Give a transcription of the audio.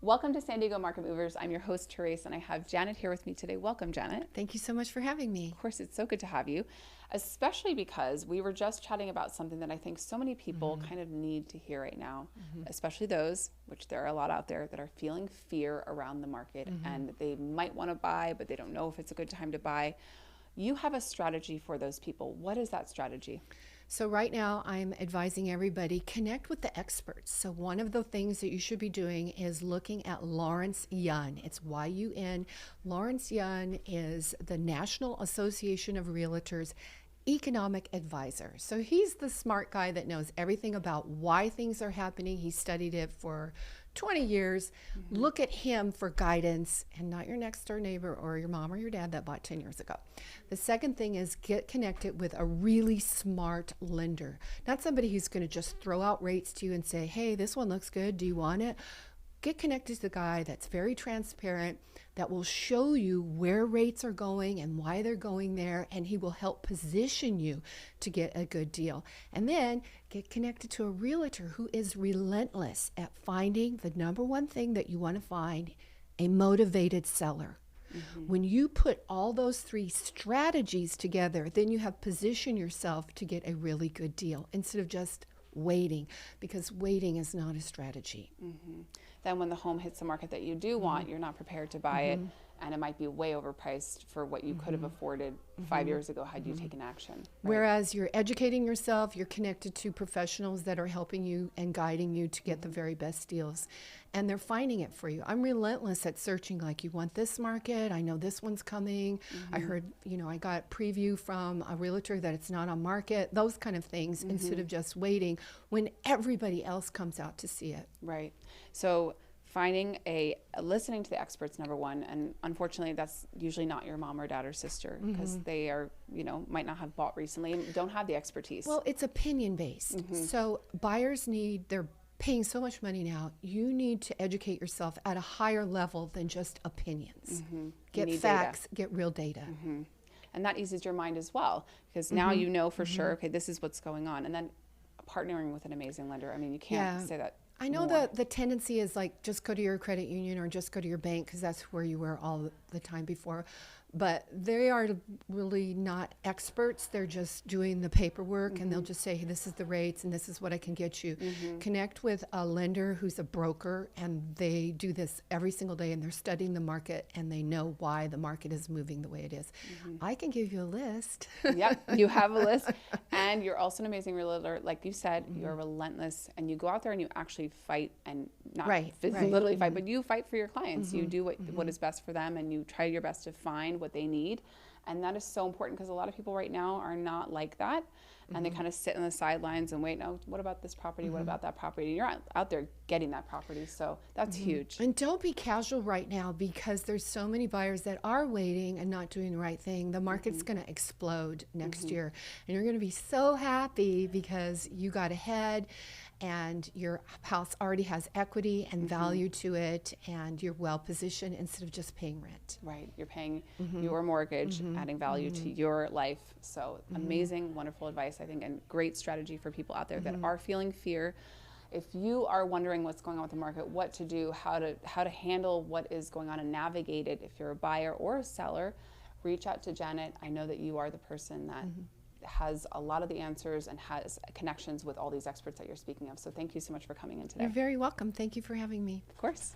Welcome to San Diego Market Movers. I'm your host, Therese, and I have Janet here with me today. Welcome, Janet. Thank you so much for having me. Of course, it's so good to have you, especially because we were just chatting about something that I think so many people kind of need to hear right now, especially those, which there are a lot out there, that are feeling fear around the market and they might want to buy, but they don't know if it's a good time to buy. You have a strategy for those people. What is that strategy? So right now I'm advising everybody connect with the experts. So one of the things that you should be doing is looking at Lawrence Yun. It's Y-U-N. Lawrence Yun is the National Association of Realtors economic advisor. So he's the smart guy that knows everything about why things are happening. He studied it for 20 years. Look at him for guidance and not your next door neighbor or your mom or your dad that bought 10 years ago. The second thing is get connected with a really smart lender, not somebody who's going to just throw out rates to you and say, hey, this one looks good. Do you want it? Get connected to the guy that's very transparent, that will show you where rates are going and why they're going there, and he will help position you to get a good deal. And then get connected to a realtor who is relentless at finding the number one thing that you want to find, a motivated seller. When you put all those three strategies together, then you have positioned yourself to get a really good deal instead of just waiting, because waiting is not a strategy. Then when the home hits the market that you do want, you're not prepared to buy it, and it might be way overpriced for what you could have afforded 5 years ago had you taken action. Right? Whereas you're educating yourself, you're connected to professionals that are helping you and guiding you to get the very best deals, and they're finding it for you. I'm relentless at searching, like, you want this market, I know this one's coming, I heard, I got preview from a realtor that it's not on market, those kind of things, instead of just waiting when everybody else comes out to see it. Right. So listening to the experts, number one, and unfortunately that's usually not your mom or dad or sister, because they are, might not have bought recently and don't have the expertise. Well, it's opinion based. So buyers they're paying so much money now, you need to educate yourself at a higher level than just opinions. Get facts, get real data. And that eases your mind as well, because now you know for sure, okay, this is what's going on. And then partnering with an amazing lender, I mean, you can't say that. I know that the tendency is like, just go to your credit union or just go to your bank, because that's where you were all the time before. But they are really not experts. They're just doing the paperwork, and they'll just say, hey, this is the rates and this is what I can get you. Connect with a lender who's a broker, and they do this every single day, and they're studying the market, and they know why the market is moving the way it is. I can give you a list. Yep, you have a list. And you're also an amazing realtor. Like you said, you're relentless, and you go out there and you actually fight, and not literally fight, but you fight for your clients. You do what is best for them, and you try your best to find what they need. And that is so important, because a lot of people right now are not like that, and they kind of sit on the sidelines and wait, no, what about this property? What about that property? And you're out there getting that property, so that's huge. And don't be casual right now, because there's so many buyers that are waiting and not doing the right thing. The market's going to explode next year, and you're going to be so happy because you got ahead and your house already has equity and value to it, and you're well positioned instead of just paying rent. Right, you're paying your mortgage, adding value to your life. So amazing, wonderful advice, I think, and great strategy for people out there that are feeling fear. If you are wondering what's going on with the market, what to do, how to handle what is going on and navigate it, if you're a buyer or a seller, reach out to Janet. I know that you are the person that has a lot of the answers and has connections with all these experts that you're speaking of. So thank you so much for coming in today. You're very welcome. Thank you for having me. Of course.